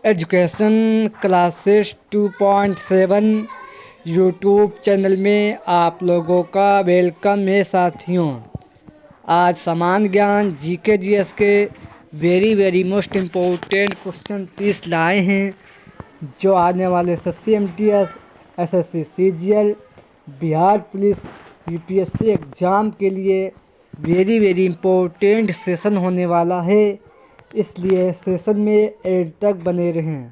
Education classes 2.7 YouTube channel में आप लोगों का वेलकम है साथियों। आज समान ज्ञान जीके जीएस के वेरी मोस्ट इम्पोर्टेंट क्वेश्चन 30 लाए हैं, जो आने वाले SSC MTS, SSC CGL, Bihar police, UPSC exam के लिए वेरी इम्पोर्टेंट सेशन होने वाला है, इसलिए सेशन में एंड तक बने रहें।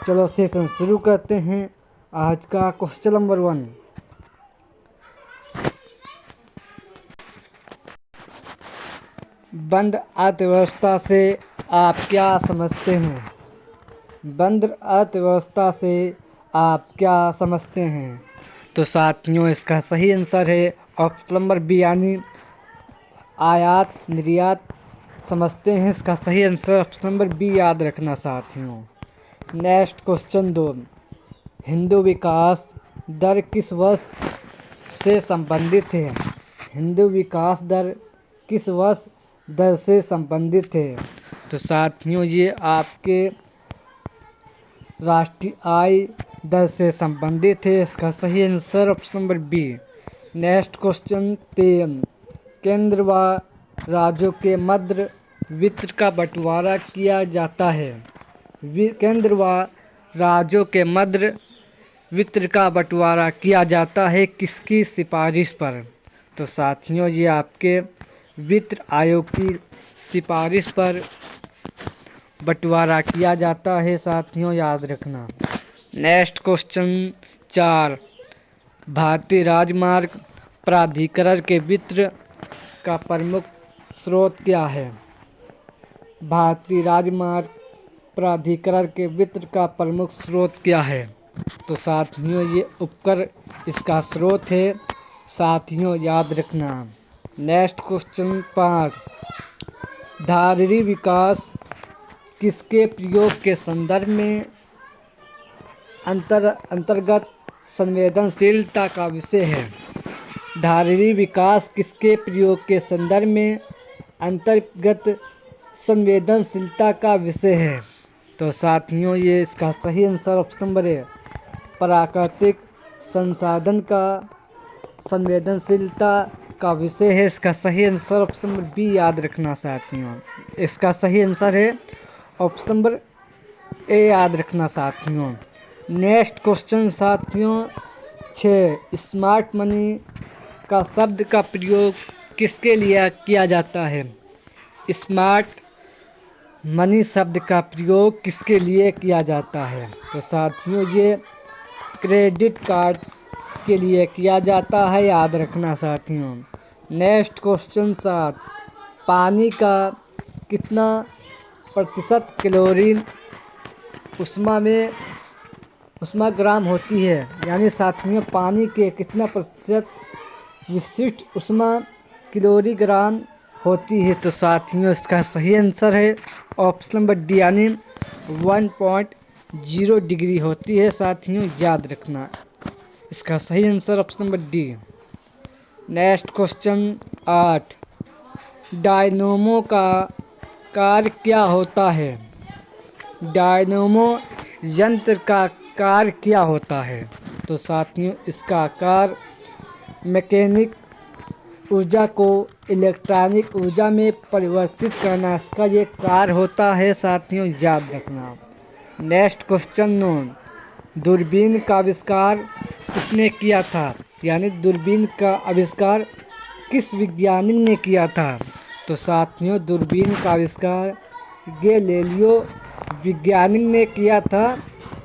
चलो सेशन शुरू करते हैं। आज का क्वेश्चन नंबर 1, बंद अर्थव्यवस्था से आप क्या समझते हैं? बंद अर्थव्यवस्था से आप क्या समझते हैं? तो साथियों, इसका सही आंसर है ऑप्शन नंबर बी, यानी आयात निर्यात समझते हैं। इसका सही आंसर ऑप्शन नंबर बी याद रखना साथियों। नेक्स्ट क्वेश्चन 2, हिंदू विकास दर किस वर्ष से संबंधित है? हिंदू विकास दर किस वर्ष दर से संबंधित है? तो साथियों, ये आपके राष्ट्रीय आय दर से संबंधित है। इसका सही answer option number B. Next question 3, केंद्र व राज्यों के मध्य वित्त का बंटवारा किया जाता है। केंद्र व राज्यों के मध्य वित्त का बंटवारा किया जाता है किसकी सिफारिश पर? तो साथियों, ये आपके वित्त आयोग की सिफारिश पर बंटवारा किया जाता है साथियों, याद रखना। नेक्स्ट क्वेश्चन 4, भारतीय राजमार्ग प्राधिकरण के वित्त का प्रमुख स्रोत क्या है? भारतीय राजमार्ग प्राधिकरण के वित्त का प्रमुख स्रोत क्या है? तो साथियों, ये उपकर इसका स्रोत है साथियों, याद रखना। नेक्स्ट क्वेश्चन 5, धारिणी विकास किसके प्रयोग के संदर्भ में अंतर्गत संवेदनशीलता का विषय है? धारिणी विकास किसके प्रयोग के संदर्भ में अंतर्गत संवेदनशीलता का विषय है? तो साथियों, ये इसका सही आंसर ऑप्शन नंबर है, प्राकृतिक संसाधन का संवेदनशीलता का विषय है। इसका सही आंसर ऑप्शन नंबर बी याद रखना साथियों। इसका सही आंसर है ऑप्शन नंबर ए याद रखना साथियों। नेक्स्ट क्वेश्चन साथियों 6, स्मार्ट मनी का शब्द का प्रयोग किसके लिए किया जाता है? स्मार्ट मनी शब्द का प्रयोग किसके लिए किया जाता है? तो साथियों, ये क्रेडिट कार्ड के लिए किया जाता है, याद रखना साथियों। नेक्स्ट क्वेश्चन 7, पानी का कितना प्रतिशत कैलोरी उष्माग्राम होती है? यानी साथियों, पानी के कितना प्रतिशत विशिष्ट उष्मा किलोग्राम होती है? तो साथियों, इसका सही आंसर है ऑप्शन नंबर डी, यानी 1.0 डिग्री होती है साथियों, याद रखना। इसका सही answer option number D. Next question 8, dynamo का कार्य क्या होता है? डायनोमो यंत्र का कार्य क्या होता है? तो साथियों, इसका कार्य मैकेनिक ऊर्जा को इलेक्ट्रॉनिक ऊर्जा में परिवर्तित करना, इसका ये कार्य होता है साथियों, याद रखना। नेक्स्ट क्वेश्चन 9, दूरबीन का आविष्कार किसने किया था? यानी दूरबीन का आविष्कार किस वैज्ञानिक ने किया था? तो साथियों, दूरबीन का आविष्कार गैलीलियो वैज्ञानिक ने किया था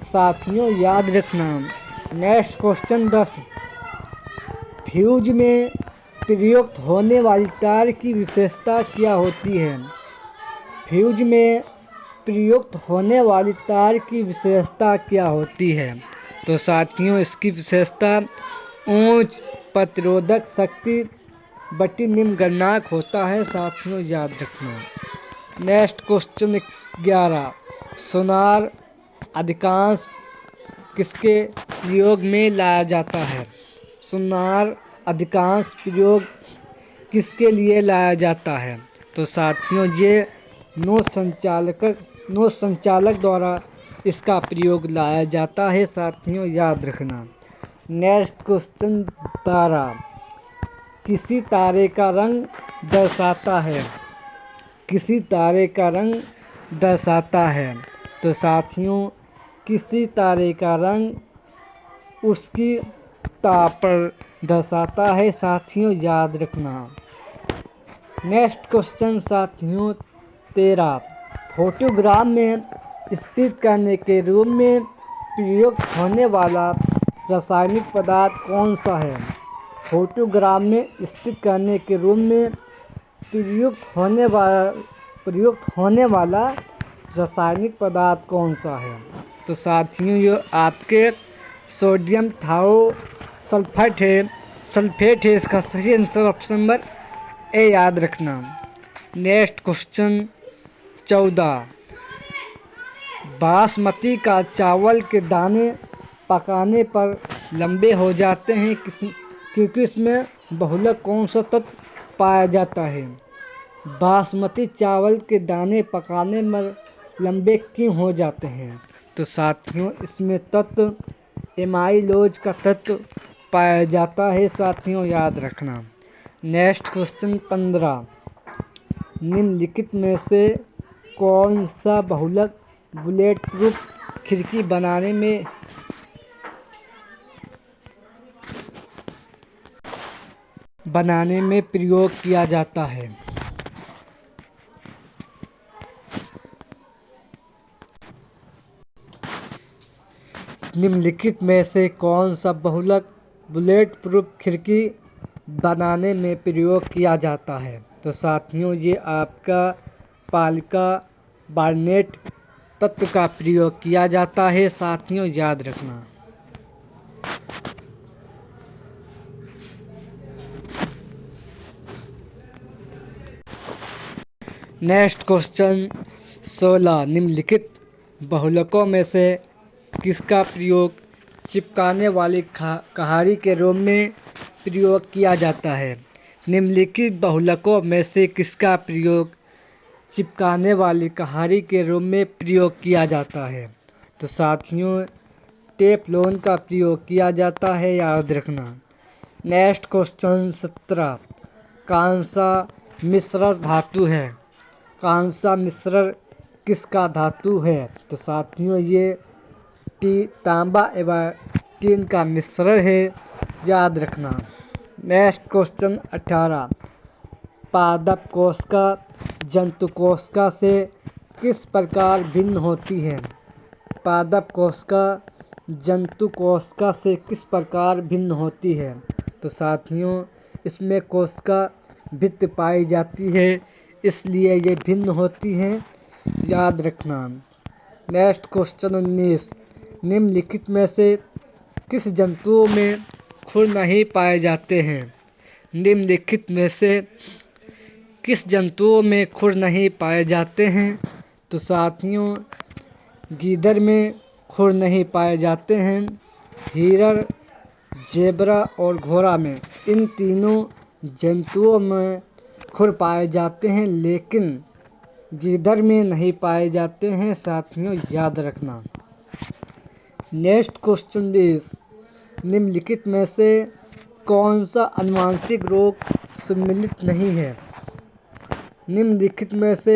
साथियों, याद रखना। नेक्स्ट क्वेश्चन 10, फ्यूज में प्रयुक्त होने वाली तार की विशेषता क्या होती है? फ्यूज में प्रयुक्त होने वाली तार की विशेषता क्या होती है? तो साथियों, इसकी विशेषता उच्च प्रतिरोधक शक्ति बटी निम्न गणनांक होता है साथियों, याद रखना। नेक्स्ट क्वेश्चन 11, सोनार अधिकांश किसके प्रयोग में लाया जाता है? सोनार अधिकांश प्रयोग किसके लिए लाया जाता है? तो साथियों, ये नौ संचालक द्वारा इसका प्रयोग लाया जाता है साथियों, याद रखना। नेक्स्ट क्वेश्चन 12, किसी तारे का रंग दर्शाता है, किसी तारे का रंग दर्शाता है। तो साथियों किसी तारे का रंग उसकी ताप पर दर्शाता है साथियों, याद रखना। नेक्स्ट क्वेश्चन साथियों 13, फोटोग्राफ में स्थित करने के रूप में प्रयुक्त होने वाला रासायनिक पदार्थ कौन सा है। फोटोग्राफ में स्थित करने के रूप में प्रयुक्त होने वाला रासायनिक पदार्थ कौन सा है। तो साथियों ये आपके सोडियम थायोसल्फेट है, इसका सही आंसर ऑप्शन नंबर ए, याद रखना। नेक्स्ट क्वेश्चन 14, बासमती का चावल के दाने पकाने पर लंबे हो जाते हैं क्योंकि इसमें बहुलक कौन सा तत्व पाया जाता है। बासमती चावल के दाने पकाने में लंबे क्यों हो जाते हैं। तो साथियों इसमें तत्व एमाइलोज का तत्व पाया जाता है साथियों, याद रखना। नेक्स्ट क्वेश्चन 15, निम्नलिखित में से कौन सा बहुलक बुलेट प्रूफ खिड़की बनाने में प्रयोग किया जाता है। निम्नलिखित में से कौन सा बहुलक बुलेट प्रूफ खिड़की बनाने में प्रयोग किया जाता है। तो साथियों ये आपका पॉलीकार्बोनेट तत्व का प्रयोग किया जाता है साथियों, याद रखना। नेक्स्ट क्वेश्चन 16, निम्नलिखित बहुलकों में से किसका प्रयोग चिपकाने वाली कहारी के रूप में प्रयोग किया जाता है। निम्नलिखित बहुलकों में से किसका प्रयोग चिपकाने वाली कहारी के रूप में प्रयोग किया जाता है। तो साथियों टेफ्लॉन का प्रयोग किया जाता है, याद रखना। नेक्स्ट क्वेश्चन 17, कांसा मिश्र धातु है, कांसा मिश्र किसका धातु है। तो साथियों ये तांबा एवं टीन का मिश्रण है, याद रखना। नेक्स्ट क्वेश्चन 18, पादप कोशिका जंतु कोशिका से किस प्रकार भिन्न होती है। पादप कोशिका जंतु कोशिका से किस प्रकार भिन्न होती है। तो साथियों इसमें कोशिका भित्ति पाई जाती है, इसलिए ये भिन्न होती हैं, याद रखना। नेक्स्ट क्वेश्चन 19, निम्नलिखित में से किस जंतुओं में खुर नहीं पाए जाते हैं। निम्नलिखित में से किस जंतुओं में खुर नहीं पाए जाते हैं। तो साथियों गीदड़ में खुर नहीं पाए जाते हैं, हिरण, जेब्रा और घोड़ा में, इन तीनों जंतुओं में खुर पाए जाते हैं, लेकिन गीदड़ में नहीं पाए जाते हैं साथियों, याद रखना। नेक्स्ट क्वेश्चन 20, निम्नलिखित में से कौन सा आनुवंशिक रोग सम्मिलित नहीं है। निम्नलिखित में से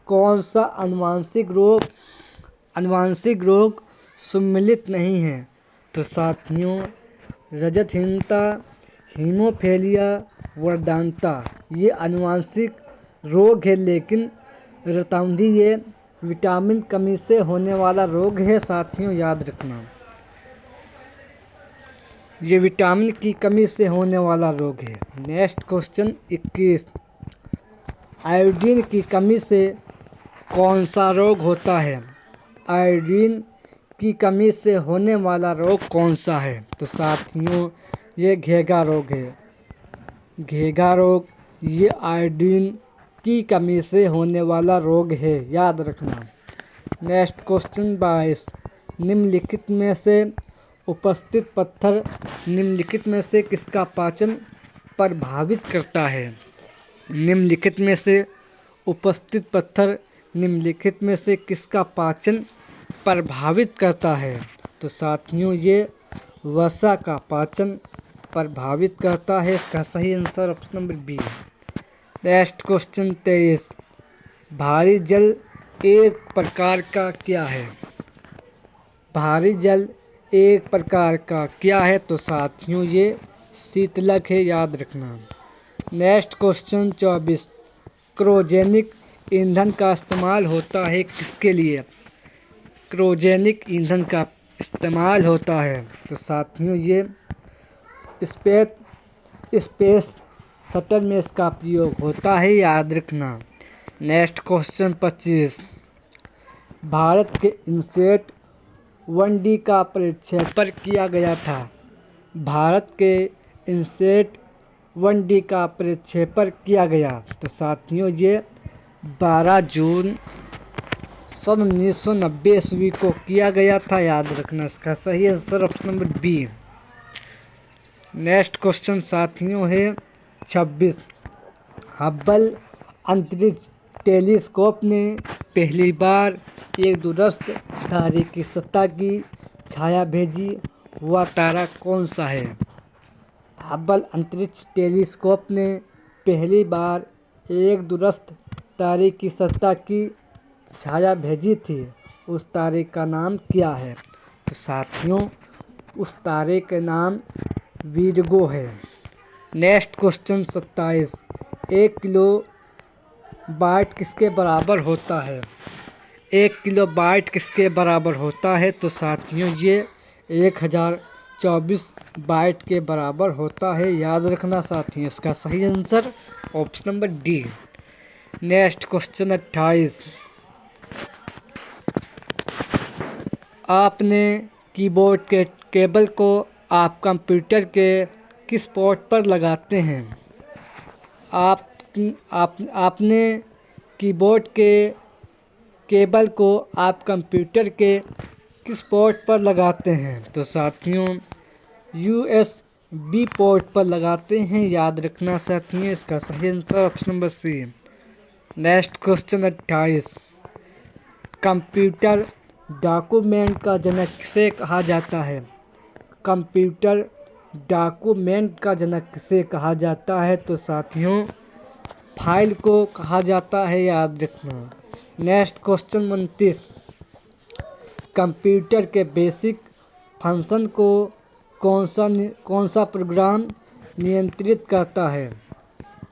कौन सा आनुवंशिक रोग सम्मिलित नहीं है। तो साथियों रजतहीनता, हीमोफीलिया, वर्धनता ये आनुवंशिक रोग है, लेकिन रतौंधी ये विटामिन कमी से होने वाला रोग है साथियों, याद रखना। ये विटामिन की कमी से होने वाला रोग है। नेक्स्ट क्वेश्चन 21, आयोडीन की कमी से कौन सा रोग होता है। आयोडीन की कमी से होने वाला रोग कौन सा है। तो साथियों ये घेगा रोग है। घेगा रोग ये आयोडीन की कमी से होने वाला रोग है, याद रखना। नेक्स्ट क्वेश्चन 22, निम्नलिखित में से उपस्थित पत्थर निम्नलिखित में से किसका पाचन प्रभावित करता है। निम्नलिखित में से उपस्थित पत्थर निम्नलिखित में से किसका पाचन प्रभावित करता है? तो साथियों ये वसा का पाचन प्रभावित करता है। इसका सही answer option number B. Next question 23। भारी जल एक प्रकार का क्या है? भारी जल एक प्रकार का क्या है? तो साथियों ये शीतलक है, याद रखना। Next question 24। क्रायोजेनिक ईंधन का इस्तेमाल होता है किसके लिए? क्रायोजेनिक ईंधन का इस्तेमाल होता है तो साथियों ये स्पेस शटल में इसका प्रयोग होता है, याद रखना। Next question 25। भारत के इनसेट 1D का प्रक्षेपण किया गया था। भारत के इनसेट 1D का प्रक्षेपण किया गया तो साथियों ये 12 जून सन 1990 ईस्वी को किया गया था, याद रखना। इसका सही answer option number B. Next question साथियों है 26। हब्बल अंतरिक्ष टेलीस्कोप ने पहली बार एक दूरस्थ तारे की सतह की छाया भेजी, हुआ तारा कौन सा है? हब्बल अंतरिक्ष टेलीस्कोप ने पहली बार एक दूरस्थ तारे की सतह की छाया भेजी थी, उस तारे का नाम क्या है? तो साथियों उस तारे का नाम वीरगो है। Next question 27। 1 किलो बाइट किसके बराबर होता है? 1 किलो बाइट किसके बराबर होता है? तो साथियों ये 1024 बाइट के बराबर होता है, याद रखना साथियों। इसका सही answer option number D. Next question 28। आपने कीबोर्ड के केबल को आप कंप्यूटर के किस पोर्ट पर लगाते हैं? आपने कीबोर्ड के केबल को आप कंप्यूटर के किस पोर्ट पर लगाते हैं? तो साथियों USB पोर्ट पर लगाते हैं, याद रखना साथियों। इसका सही answer option number C. Next question 28। Computer document का जनक किसे कहा जाता है? कंप्यूटर डॉक्यूमेंट का जनक किसे कहा जाता है? तो साथियों फाइल को कहा जाता है, याद रखना। Next question 29। कंप्यूटर के बेसिक फंक्शन को कौन सा प्रोग्राम नियंत्रित करता है?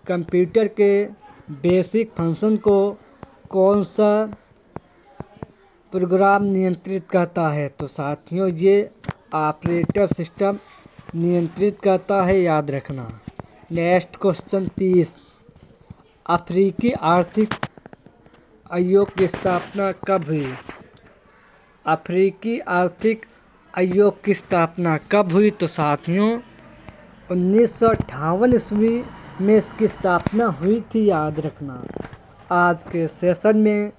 कंप्यूटर के बेसिक फंक्शन को कौन सा प्रोग्राम नियंत्रित करता है? तो साथियों ये ऑपरेटर सिस्टम नियंत्रित करता है, याद रखना। Next question 30। अफ्रीकी आर्थिक आयोग की स्थापना कब हुई? अफ्रीकी आर्थिक आयोग की स्थापना कब हुई? तो साथियों 1958 ईस्वी में इसकी स्थापना हुई थी, याद रखना। आज के सेशन में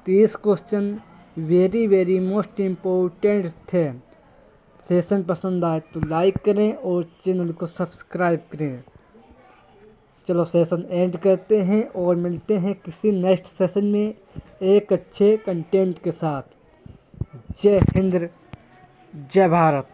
30 क्वेश्चन वेरी मोस्ट इम्पोर्टेंट थे। सेशन पसंद आए तो लाइक करें और चैनल को सब्सक्राइब करें। चलो सेशन एंड करते हैं और मिलते हैं किसी नेक्स्ट सेशन में एक अच्छे कंटेंट के साथ। जय हिंद, जय भारत।